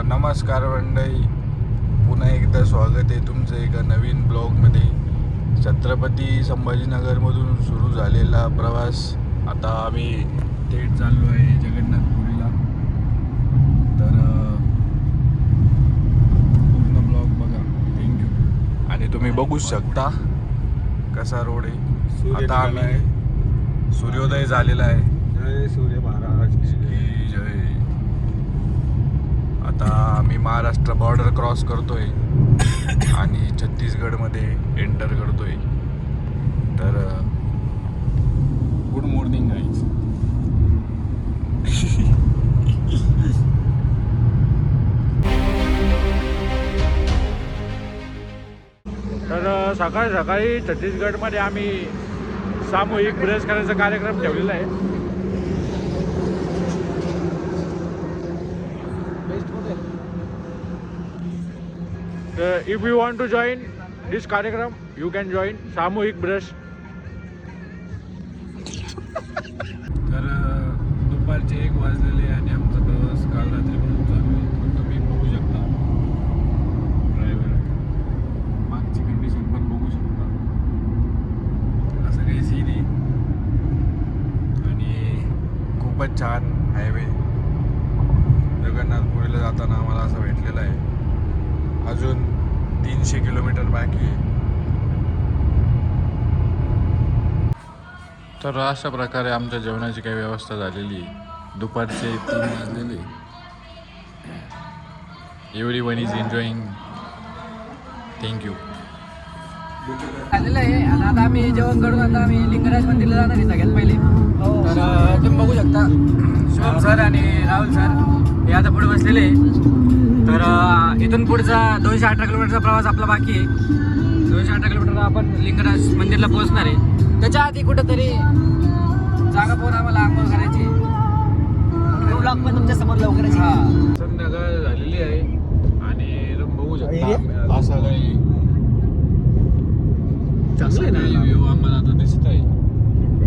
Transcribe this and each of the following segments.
नमस्कार मंडळी, पुन्हा एकदा स्वागत आहे तुमचं एका नवीन ब्लॉगमध्ये. छत्रपती संभाजीनगरमधून सुरू झालेला प्रवास आता आम्ही थेट चाललो आहे जगन्नाथपुरीला. तर पूर्ण ब्लॉग बघा, थँक्यू. आणि तुम्ही बघू शकता कसा रोड आहे. आता आम्ही सूर्योदय झालेला आहे. जय सूर्य महाराज की जय. आता आम्ही महाराष्ट्र बॉर्डर क्रॉस करतोय आणि छत्तीसगडमध्ये एंटर करतोय. तर गुड मॉर्निंग गाईज. तर सकाळी सकाळी छत्तीसगडमध्ये आम्ही सामूहिक ब्रश करायचा कार्यक्रम ठेवलेला आहे. If you want to join this कार्यक्रम, you can join सामूहिक ब्रश. तर दुपारचे 1 वाजलेले आणि आमचा प्रवास काल रात्रीपासून चालू आहे. तुम्ही बघू शकता ड्रायव्हर, मागची कंडिशन पण बघू शकता. असं काही सीन आहे आणि खूपच छान हायवे. जगन्नाथपुरीला जाताना आम्हाला असं भेटलेलं आहे. अजून 300 किलोमीटर बाकी आहे. तर अशा प्रकारे आमच्या जेवणाची काही व्यवस्था झालेली आहे. दुपारचे 3 वाजलेले. Everyone is enjoying. थँक्यू. झालेलं आहे आणि आता आम्ही जेवण करून आता आम्ही लिंगराज मंदिरला जाणार आहे सगळ्यात पहिले. तर तुम्ही बघू शकता शुभम सर आणि राहुल सर हे आता पुढे बसलेले आहे. तर इथून पुढचा 218 किलोमीटरचा प्रवास आपला बाकी आहे. 218 किलोमीटरला आपण लिंगराज मंदिरला पोहोचणार आहे. त्याच्या आधी कुठंतरी जागा पाहून आम्हाला आंघोळ करायची. ब्लॉग पण तुमच्या समोर लवकरच. हां, संध्याकाळ झालेली आहे आणि तुम्ही बघू शकता असा काही व्ह्यू आम्हाला आता दिसत आहे.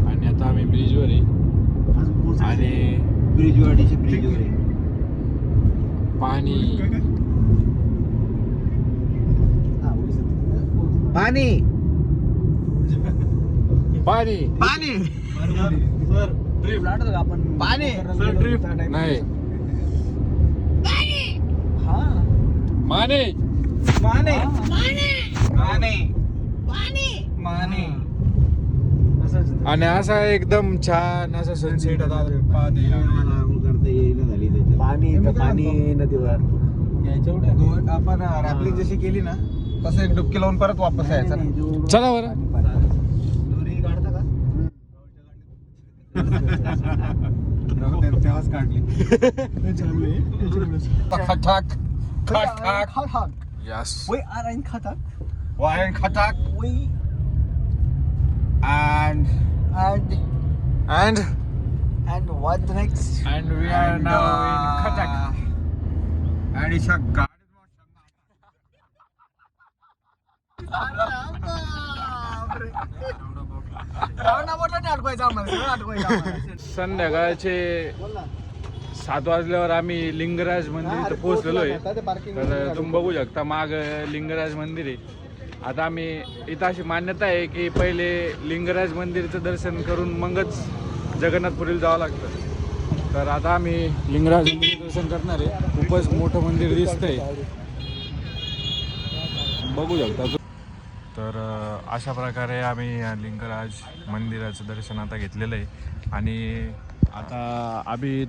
आणि आता आम्ही ब्रिजवर आहे आणि ब्रिजवर आहे. पाणी पाणी पाणी पाणी सर ड्रिफ्ट आठवतं आपण पाणी सर ड्रिफ्ट नाही हा माने माने माने माने आणि असा एकदम छान असा सनसेट आता पाणी पाणी नदीवर आपण रॅपलिंग जशी केली ना तसं एक डुबकी लावून परत वापस यायचं. चला बरं. दोरी काढता का तेव्हाच काढली. खटाक खटाक यस वय आराइन खटाक वायन खटाक वय and what next and we are now in Cuttack. आणि शक्का संध्याकाळचे 7 वाजल्यावर आम्ही लिंगराज मंदिर इथं पोहोचलेलो आहे. तर तुम्ही बघू शकता माग लिंगराज मंदिर आहे. आता आम्ही इथं अशी मान्यता आहे की पहिले लिंगराज मंदिरचं दर्शन करून मगच जगन्नाथपुरीला जावं लागतं. तर आता आम्ही लिंगराज मंदिर दर्शन करणार आहे. खूपच मोठं मंदिर दिसतंय, बघू शकता. तर अशा प्रकारे आम्ही लिंगराज मंदिराचं दर्शन आता घेतलेलं आहे आणि आता आम्ही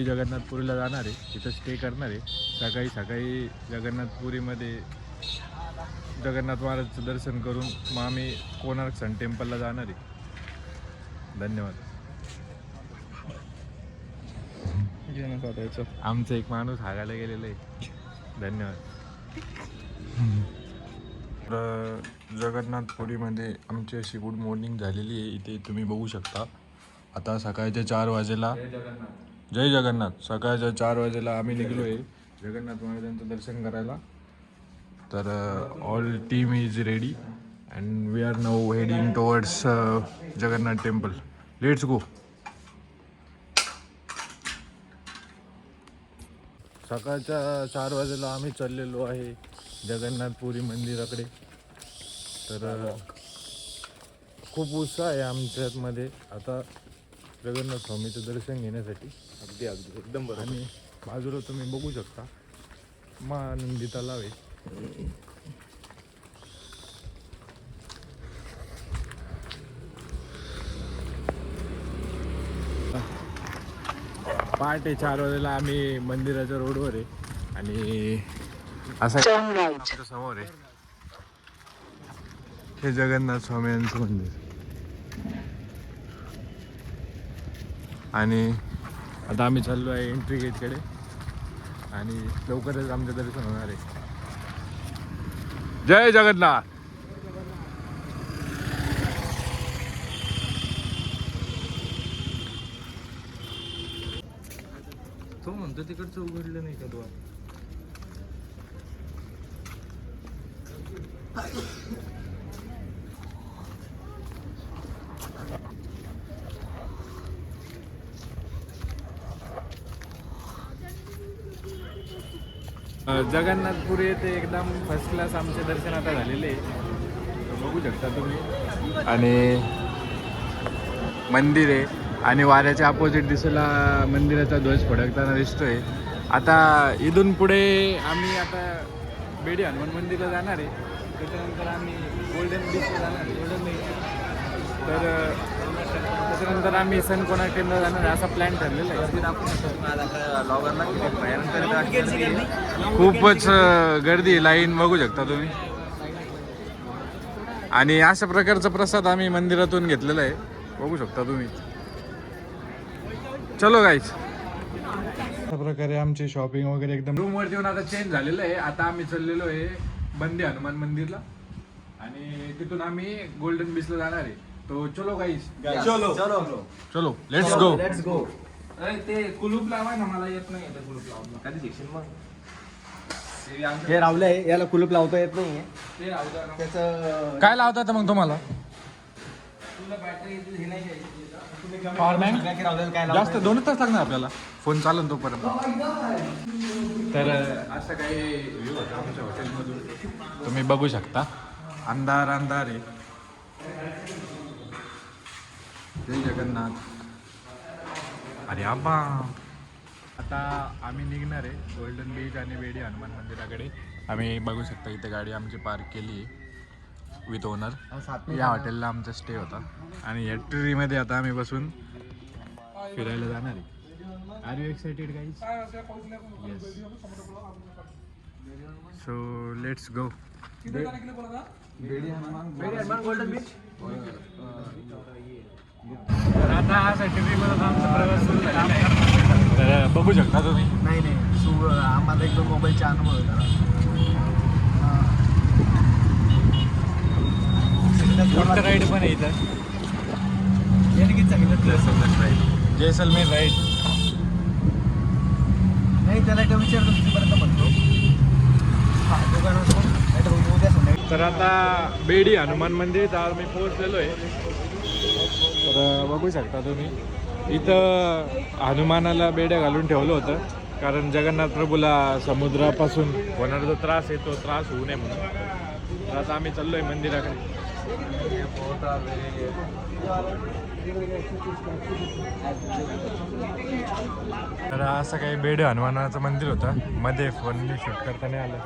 जगन्नाथपुरीला जाणार आहे. तिथं स्टे करणार आहे. सकाळी सकाळी जगन्नाथपुरीमध्ये जगन्नाथ महाराजचं दर्शन करून मग आम्ही कोणार्क सन टेम्पलला जाणार आहे. धन्यवाद. आमचं एक माणूस हागायला गेलेलं आहे. धन्यवाद. तर जगन्नाथपुरीमध्ये आमची अशी गुड मॉर्निंग झालेली आहे. इथे तुम्ही बघू शकता. आता सकाळच्या 4 वाजेला जय जगन्नाथ. सकाळच्या 4 वाजेला आम्ही निघलो आहे जगन्नाथ महाराजांचं दर्शन करायला. तर all team is ready and we are now heading towards Jagannath temple. Let's go. सकाळच्या 4 वाजेला आम्ही चाललेलो आहे जगन्नाथपुरी मंदिराकडे. तर खूप उत्साह आहे आमच्यामध्ये आता जगन्नाथ स्वामीचं दर्शन घेण्यासाठी. अगदी अगदी एकदम बरोबर. आणि बाजूला तुम्ही बघू शकता महानंदी तलाव आहे. पहाटे 4 वाजेला आम्ही मंदिराच्या रोडवर आहे आणि असं आमच्या समोर आहे हे जगन्नाथ स्वामींचं मंदिर. आणि आता आम्ही चाललो आहे एंट्री गेटकडे आणि लवकरच आमचं दर्शन होणार आहे. जय जगन्नाथ. तो म्हणतो तिकडचं उघडलं नाही का द्वार? जगन्नाथपुरी येथे एकदम फर्स्ट क्लास आमचे दर्शन आता झालेले आहे, बघू शकता तुम्ही. आणि मंदिर आहे आणि वाऱ्याच्या अपोजिट दिशेला मंदिराचा ध्वज फडकताना दिसतोय. आता इथून पुढे आम्ही आता बेडी हनुमान मंदिरला जाणार आहे. त्याच्यानंतर आम्ही गोल्डन बीचला जाणार आहे. गोल्डन बीच तर त्याच्यानंतर आम्ही सनकोना केंद्र जाणार आहे असा प्लॅन ठरलेला आहे. खूपच गर्दी लाईन बघू शकता तुम्ही. आणि अशा प्रकारचा प्रसाद आम्ही मंदिरातून घेतलेला आहे, बघू शकता तुम्ही. चलो गाईज. अशा प्रकारे आमची शॉपिंग वगैरे एकदम रूमवरती येऊन आता चेंज झालेलं आहे. आता आम्ही चाललेलो आहे बंदी हनुमान मंदिरला आणि तिथून आम्ही गोल्डन बीचला जाणार आहे. तो चलो गाईज. चलो लेट्स गो. अरे ते कुलूप लावा ना, मला येत नाही ते कुलूप लावणं. कधी शिक्षण मग हे रावलं आहे, याला कुलूप लावता येत नाहीये. ते राहू द्या ना. त्याचं काय लावतात मग तुम्हाला? तुला बॅटरी हे नाही घ्यायची. पॉवर बँक काय जास्त 2 तास लागणार आपल्याला, फोन चालन तोपर्यंत. तर असं काही व्ह्यू होता आमच्या हॉटेलमधून, तुम्ही बघू शकता. अंधार अंधार आहे. जय जगन्नाथ. अरे आबा. आता आम्ही निघणार आहे गोल्डन बीच आणि बेडी हनुमान मंदिराकडे. आम्ही बघू शकता इथे गाडी आमची पार्क केली आहे विथ ओनर. या हॉटेलला आमचा स्टे होता आणि या ट्रीमध्ये आता आम्ही बसून फिरायला जाणार आहे. Are you excited guys? Yes. So let's go. Golden beach. तर आता असा ट्रीमधून आमचा प्रवास सुरू झालेला आहे. तर बघू शकता तुम्ही. नाही आम्हाला एकदम मोबाईलचा अनुभव होता. उंट राईड पण आहे इथं. जैसलमेर राईड. नाही त्याला एकदा विचारतो कितीपर्यंत म्हणतो. उद्या तर आता बेडी हनुमान मंदिर आम्ही पोहोचलेलो आहे. तर बघू शकता तुम्ही इथं हनुमानाला बेड्या घालून ठेवलं होतं, कारण जगन्नाथ प्रभूला समुद्रापासून होणारा जो त्रास आहे तो त्रास होऊ नये म्हणून. तर आता आम्ही चाललोय मंदिराकडे. तर असं काही बेड हनुमानाचं मंदिर होतं. मध्ये फोन शूट करता नाही आलं.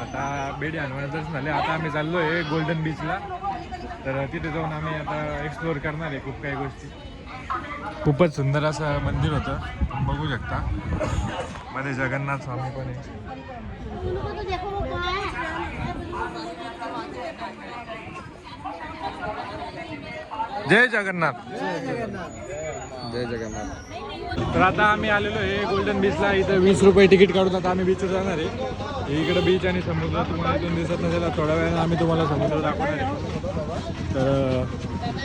आता बेडी हनुमान दर्शन झाले. आता आम्ही चाललो आहे गोल्डन बीचला. तर तिथे जाऊन आम्ही आता एक्सप्लोअर करणार आहे खूप काही गोष्टी. खूपच सुंदर असं मंदिर होतं, तुम्ही बघू शकता. मध्ये जगन्नाथ स्वामी पण आहे. जय जगन्नाथ. जय जगन्नाथ. तर आता आम्ही आलेलो आहे गोल्डन बीचला. इथं 20 रुपये तिकीट काढून आता आम्ही बीचवर जाणार आहे. इकडे बीच आणि समुद्र तुम्हाला इथून दिसत नसेल, थोड्या वेळाने आम्ही तुम्हाला समुद्र दाखवणार आहे. तर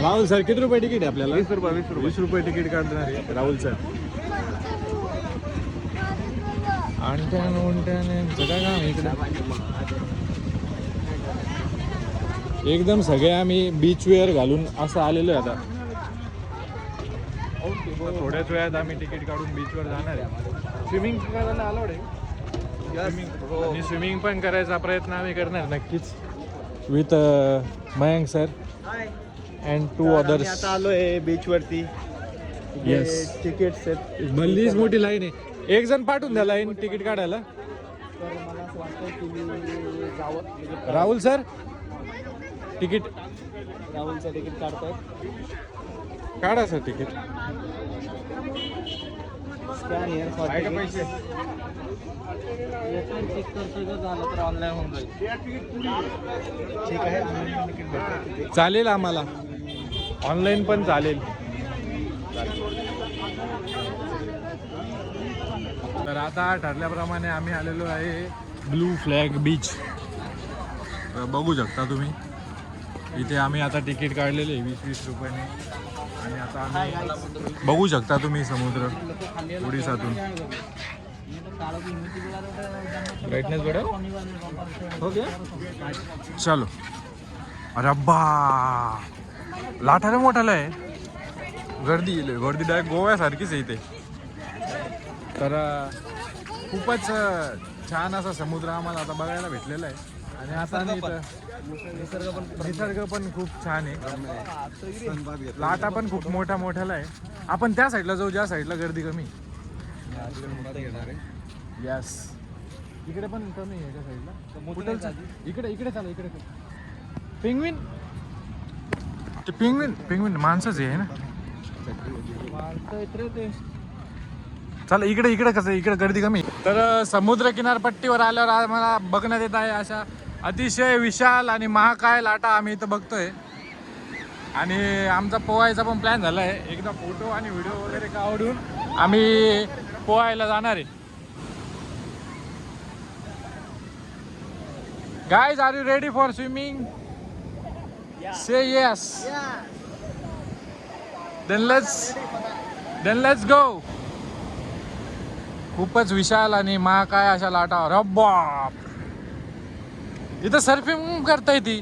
राहुल सर किती रुपये तिकीट आहे आपल्याला? 20 रुपये तिकीट काढणार आहे राहुल सर. सगळं काम इकडे एकदम सगळे आम्ही बीच वेअर घालून असं आलेलो आहे आता. तर थोड्याच वेळात आम्ही तिकीट काढून बीचवर जाणार आहे. स्विमिंग करायला अलाउड आहे. आणि स्विमिंग पण करायचा प्रयत्न आम्ही करणार नक्कीच with Mayank sir and 2 others. आता आलोय बीच वरती. Yes. तिकीट सेट भल्लीच मोठी लाईन आहे. एक जण पाठवून द्या लाईन तिकीट काढायला. तर मला असं वाटतं की मी जावं. राहुल सर तिकीट राहुलचं तिकीट काढतायत. काढा sir ticket. Scan here for आहे का पैसे? चेक करतोय जर झालं तर ऑनलाईन होऊन जाईल. ठीक आहे ऑनलाईन तिकीट भेटतं तिथे. चालेल आम्हाला ऑनलाईन पण चालेल. तर आता ठरल्याप्रमाणे आम्ही आलेलो आहे ब्लू फ्लॅग बीच. बघू शकता तुम्ही इथे आम्ही आता तिकीट काढलेले आहे 20-20 रुपयाने. आणि आता आम्ही बघू शकता तुम्ही समुद्र उडीसातून. ब्राईटनेस बडा हो गया. चलो. अरे अब्बा लाटाला मोठाला आहे. गर्दी डायरेक्ट गोव्यासारखीच आहे इथे. तर खूपच छान असा समुद्र आम्हाला आता बघायला भेटलेला आहे. आणि आता निसर्ग पण खूप छान आहे. लाटा पण खूप मोठ्याला आहे. आपण त्या साईडला जाऊ ज्या साईडला गर्दी कमी. यस इकडे पण कमी आहे त्या साईडला. इकडे चला इकडे. पेंग्विन ते पेंग्विन माणसंच आहे ना. चला इकडे कसं इकडे गर्दी कमी. तर समुद्र किनारपट्टीवर आल्यावर आम्हाला बघण्यात येत आहे अशा अतिशय विशाल आणि महाकाय लाटा आम्ही इथं बघतोय. आणि आमचा पोहायचा पण प्लॅन झाला आहे. एकदा फोटो आणि व्हिडिओ वगैरे काढून आम्ही पोहायला जाणार आहे. Guys are you ready for swimming? Say yes. Then let's go. खूपच विशाल आणि महाकाय अशा लाटा. रब्बाप इथं सर्फिंग करता येते.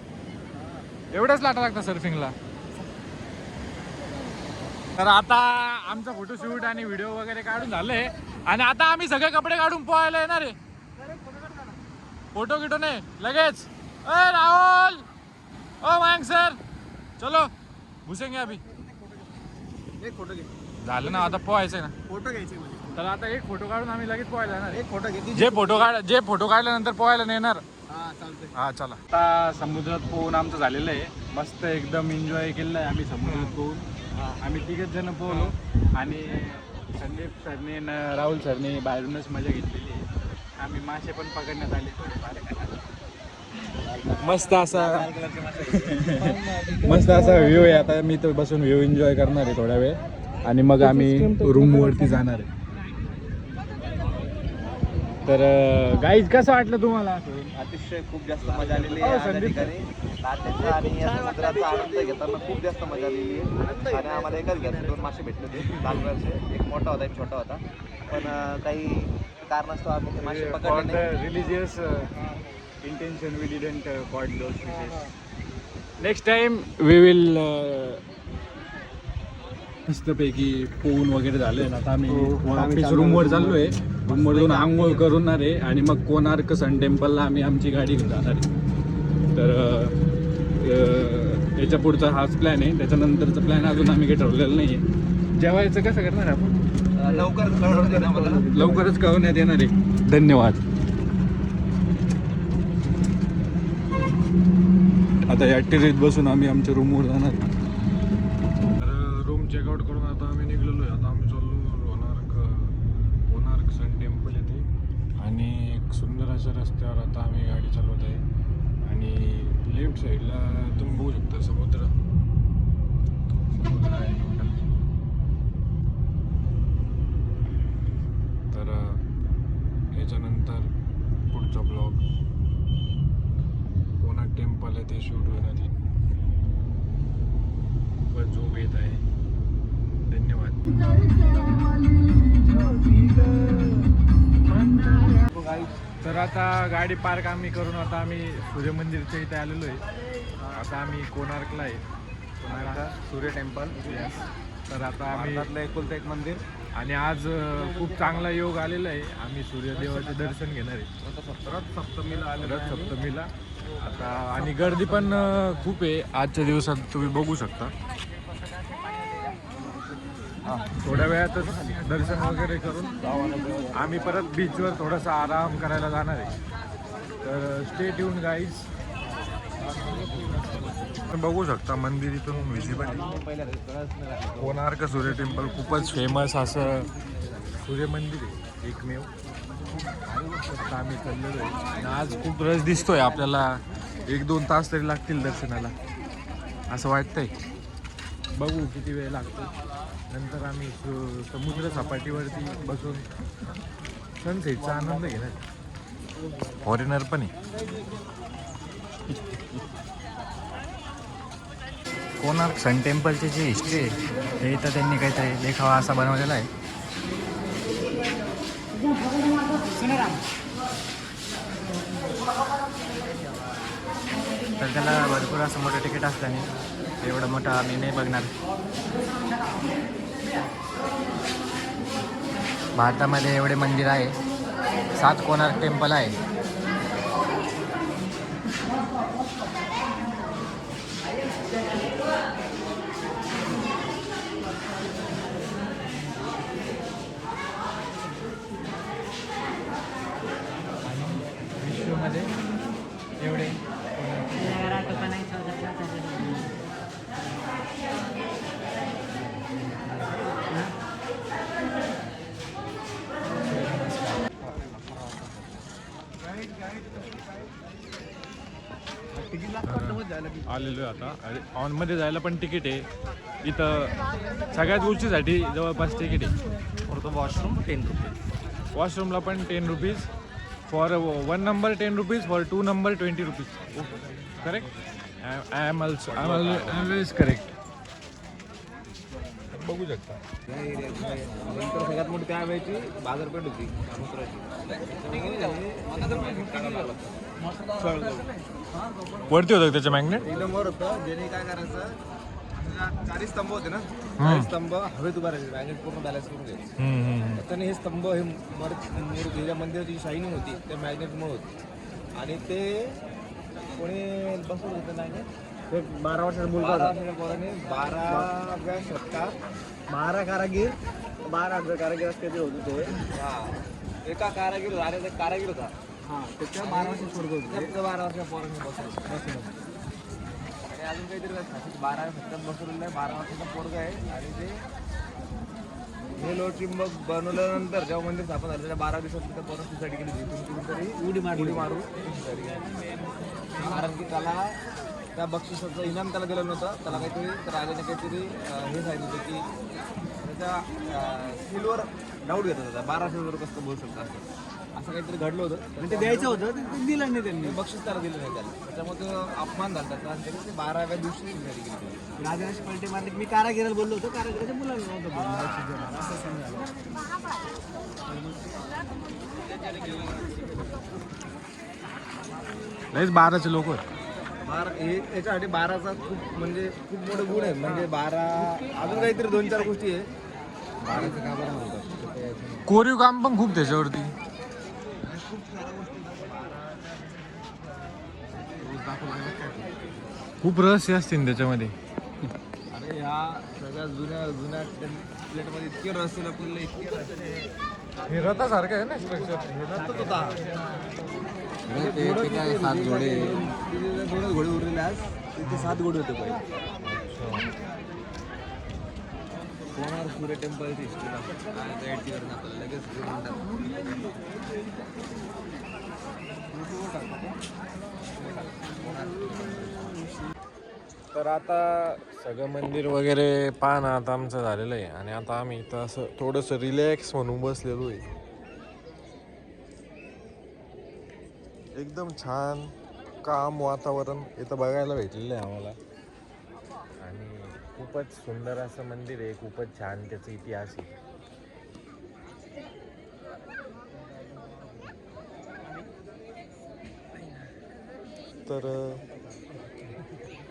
एवढ्याच लाटा लागतात सर्फिंगला. तर आता आमचा फोटोशूट आणि व्हिडिओ वगैरे काढून झाले. आणि आता आम्ही सगळे कपडे काढून पोहायला येणार आहे. फोटो गिटो नाही लगेच. अरे राहुल ओ मयंक सर चलो घुसेंगे अभी. एक फोटो घे. झालं ना आता पोहायचंय ना. फोटो घ्यायचे म्हणजे. तर आता एक फोटो काढून आम्ही लगेच पोहायला येणार. एक फोटो घे. जे फोटो काढल्यानंतर पोहायला नेणार. हा चालतंय. हा चला. आता समुद्रात पोहून आमचं झालेलं आहे. मस्त एकदम एन्जॉय केलेलं आहे आम्ही समुद्रात पोहून. आम्ही 3 जण पोहलो. आणि संदीप सरने राहुल सरने बाहेरूनच मजा घेतलेली आहे. आम्ही मासे पण पकडण्यात आले. मस्त असा व्ह्यू आहे. आता मी तो बसून व्ह्यू एन्जॉय करणार आहे थोड्या वेळ. आणि मग आम्ही रूमवरती जाणार आहे. तर गाईज कसं वाटलं तुम्हाला? अतिशय खूप जास्त मजा आलेली आहे या ठिकाणी. लाटेचा आणि या समुद्राचा आनंद घेताना खूप जास्त मजा आलेली आहे. आणि आम्हाला एकाच घ्यायचे 2 मासे भेटले होते लाल कलरचे. एक मोठा होता एक छोटा होता. पण काही कारणास्तव आम्ही ते मासे पकडले नाही. Religious intention we didn't caught those fishes. Next time we will मस्तपैकी पोहून वगैरे झाले ना. आता आम्ही वापस रूमवर चाललोय. रूमवर जाऊन आंघोळ करणार आहे. आणि मग कोणार्क सन टेम्पलला आम्ही आमची गाडी घेऊन जाणार आहे. तर याच्या पुढचा हाच प्लॅन आहे. त्याच्यानंतरचा प्लॅन अजून आम्ही काही ठरवलेलं नाही आहे. जेवायचं कसं करणार आपण? लवकरच कळवण्यात येणार आहे. धन्यवाद. आता या टेरेस बसून आम्ही आमच्या रूमवर जाणार. तर रूम चेकआउट करून आता आम्ही निघलेलो आहे. आता आम्ही चाललो कोणार्क सन टेम्पल येथे. आणि एक सुंदर अशा रस्त्यावर आता आम्ही गाडी चालवत आहे. आणि लेफ्ट साईडला तुम्ही बघू शकता समुद्र आहे. तर याच्यानंतर पुढचा ब्लॉग टेम्पल आहे ते शूट होणार आहे. खूपच झोप येत आहे. धन्यवाद. तर आता गाडी पार्क आम्ही करून आता आम्ही सूर्यमंदिरच्या इथे आलेलो आहे. आता आम्ही कोणार्कला आहे. कोणार्क सूर्य टेम्पल. तर आता आम्ही भारतातलं एकुलतं एक मंदिर. आणि आज खूप चांगला योग आलेला आहे. आम्ही सूर्यदेवाचे दर्शन घेणार आहे रथ सप्तमीला आलेलं रथ आहे आम्ही. सप्तमीला आता. आणि गर्दी पण खूप आहे आजच्या दिवसात, तुम्ही बघू शकता. थोड्या वेळातच दर्शन वगैरे करून आम्ही परत बीचवर थोडासा आराम करायला जाणार आहे. तर स्टे ट्यून गाईज. बघू शकता मंदिर इथून विजिबल आहे. कोणार्क सूर्य टेम्पल खूपच फेमस असं सूर्य मंदिर आहे, एकमेव. आम्ही चाललेलो आहे आणि आज खूप रस दिसतोय आपल्याला. 1-2 तास तरी लागतील दर्शनाला असं वाटतंय. बघू किती वेळ लागतो. नंतर आम्ही समुद्र सपाटीवरती बसून सनसेटचा आनंद घेणार. फॉरेनर पण आहे. कोणार्क सन टेम्पलची जी हिस्ट्री आहे ते इथं त्यांनी काहीतरी देखावा असा बनवलेला आहे. तर त्याला भरपूर असं मोठं तिकीट असल्याने एवढं मोठं आम्ही नाही बघणार. भारतामध्ये एवढे मंदिर आहे, 7 कोणार्क टेम्पल आहे. विश्वमध्ये एवढे आलेलो आहे आता. ऑनमध्ये जायला पण तिकीट आहे इथं. सगळ्याच गोष्टीसाठी जवळपास तिकीट आहे. For the washroom 10 rupees. वॉशरूमला पण 10 rupees. For 1 number 10 rupees. For 2 number 20 rupees. Correct. I am always correct. बघू शकता. नंतर सगळ्यात मोठी त्या वेळची बाजारपेठ होती समुद्राची. वरती होतं का त्याचं मॅग्नेट? एकदम वर होतं. ज्याने काय करायचं, 4 स्तंभ होते ना, 4 स्तंभ हवेत उभा राहायचे. मॅग्नेट पूर्ण बॅलन्स करून घ्यायचे. त्याने हे स्तंभ, हे मूर्ती, ज्या मंदिराची शायनिंग होती त्या मॅग्नेटमुळे होती. आणि ते कोणी बसवलं होतं मॅग्नेट. 12 वर्षाचा मुलगा, 12 वर्षाच्या पोराने 12व्या शतकात 12 कारागीर, 12 कारागीर असते होते ते. एका कारागीर राजाचा कारागीर होता. त्याच्या 12 वर्षाचा पोरगा होतं. फक्त 12 वर्षाच्या पोराने बसवलं. आणि अजून काहीतरी 12व्या शतकात बसवलेलं आहे. 12 वर्षाचा पोरगा आहे. आणि ते हे लोहचुंबक बनवल्यानंतर जेव्हा मंदिर स्थापन झालं त्याच्या 12 दिवसात त्या पोरांसाठी गेली होती. उडी मारू. कारण की त्याला त्या बक्षिसाचं इनाम त्याला दिलं नव्हतं. त्याला काहीतरी राजाने काहीतरी हे सांगितलं होतं की त्याच्या स्किलवर डाऊट घेत होता. 12 सिल्वर कसं बोलू शकतं असं काहीतरी घडलं होतं. आणि ते द्यायचं होतं, ते दिलं नाही त्यांनी. बक्षीस त्याला दिलं नाही त्याला. त्याच्यामुळे तो अपमान झाला त्याचा. आणि त्याने ते 12व्या दिवशी घरी गेली. राजाने पलटी मारली. मी कारागिराला बोललो होतो, कारागिराच्या मुलाला नव्हतं. लयच 12चे लोक होते. याच्यासाठी 12चा खूप म्हणजे खूप मोठं गुण आहे. म्हणजे 12 अजून काहीतरी 2-4 गोष्टी आहे. 12चं का बरं म्हणतात. कोरीव काम पण खूप त्याच्यावरती. खूप रहस्य असतील त्याच्यामध्ये. अरे ह्या सगळ्या जुन्या प्लेटमध्ये इतके रहस्य लपलेले, इतके रहस्य. हे रथासारखं आहे ना स्ट्रक्चर. रथच होता. काय 7 घोडे, 2 घोडे उरलेले. आज तिथे 7 घोडे होते पहिले. कोणार्क सूर्य टेम्पलची हिस्ट्री आपल्याला लगेच तर आता सगळं मंदिर वगैरे पाहणं आता आमचं झालेलं आहे. आणि आता आम्ही इथं असं थोडंसं रिलॅक्स म्हणून बसलेलो आहे. एकदम छान काम वातावरण इथं बघायला भेटलेलं आहे आम्हाला. आणि खूपच सुंदर असं मंदिर आहे. खूपच छान त्याचा इतिहास आहे. तर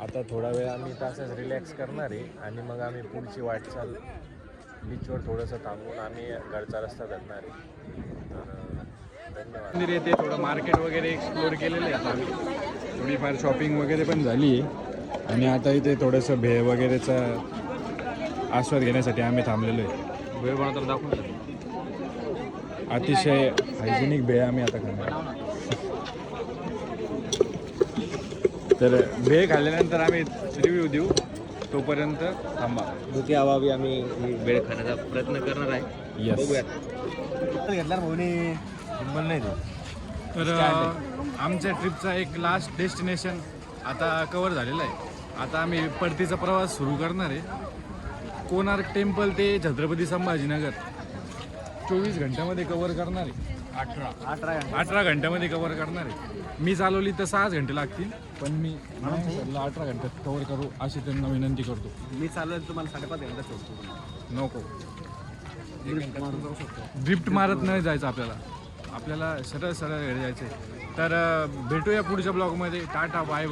आता थोडा वेळ आम्ही तसंच रिलॅक्स करणार आहे आणि मग आम्ही पुढची वाटचाल बीचवर थोडंसं थांबून आम्ही घरचा रस्ता धरणार आहे. तर धन्यवाद. मंदिर येते थोडं मार्केट वगैरे एक्सप्लोअर केलेलं आहे आता आम्ही. थोडीफार शॉपिंग वगैरे पण झाली आहे आणि आता इथे थोडंसं भेळ वगैरेचा आस्वाद घेण्यासाठी आम्ही थांबलेलो आहे. वेळ बनवताना दाखवून अतिशय हायजेनिक भेळ आम्ही आता खाणार. तर भेळ खाल्ल्यानंतर आम्ही रिव्ह्यू देऊ, तोपर्यंत थांबा. धुके अभावी आम्ही ही वेळ खाण्याचा प्रयत्न करणार आहे. येस. घेतला भाऊने हिंबल नाही तो. तर आमच्या ट्रिपचा एक लास्ट डेस्टिनेशन आता कवर झालेला आहे. आता आम्ही परतीचा प्रवास सुरू करणार आहे. कोणार्क टेम्पल ते छत्रपती संभाजीनगर 24 घंट्यामध्ये कवर करणार आहे. 18 घंट्यामध्ये कवर करणार आहे. मी चालवली तर 6 घंटे लागतील, पण मी 18 घंट्यात कवर करू अशी त्यांना विनंती करतो. मी चालू तुम्हाला 5:30 घंटा सोडतो. नको ड्रिफ्ट मारत नाही जायचं आपल्याला सरळ सरळ जायचं. तर भेटूया पुढच्या ब्लॉगमध्ये. Tata bye bye.